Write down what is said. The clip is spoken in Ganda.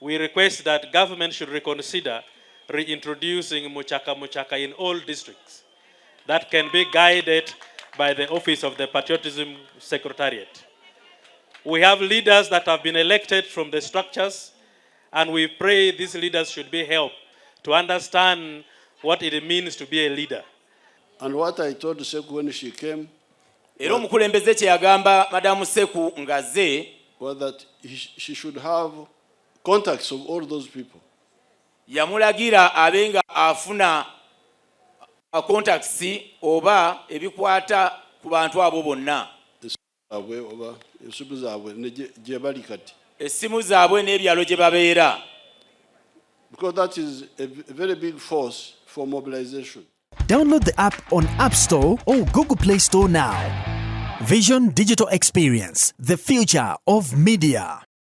we request that government should reconsider reintroducing muchaka in all districts that can be guided by the Office of the Patriotism Secretariat. We have leaders that have been elected from the structures, and we pray these leaders should be helped to understand what it means to be a leader. And what I told Seku when she came was that she should have contacts of all those people. Yamulagira abenga afuna contacts oba ebikwata ku bantu abo bonna. Esimu zaabwe n'ebyalo gye babeera. Because that is a very big force for mobilization. Download the app on App Store or Google Play Store now. Vision Digital Experience, the future of media.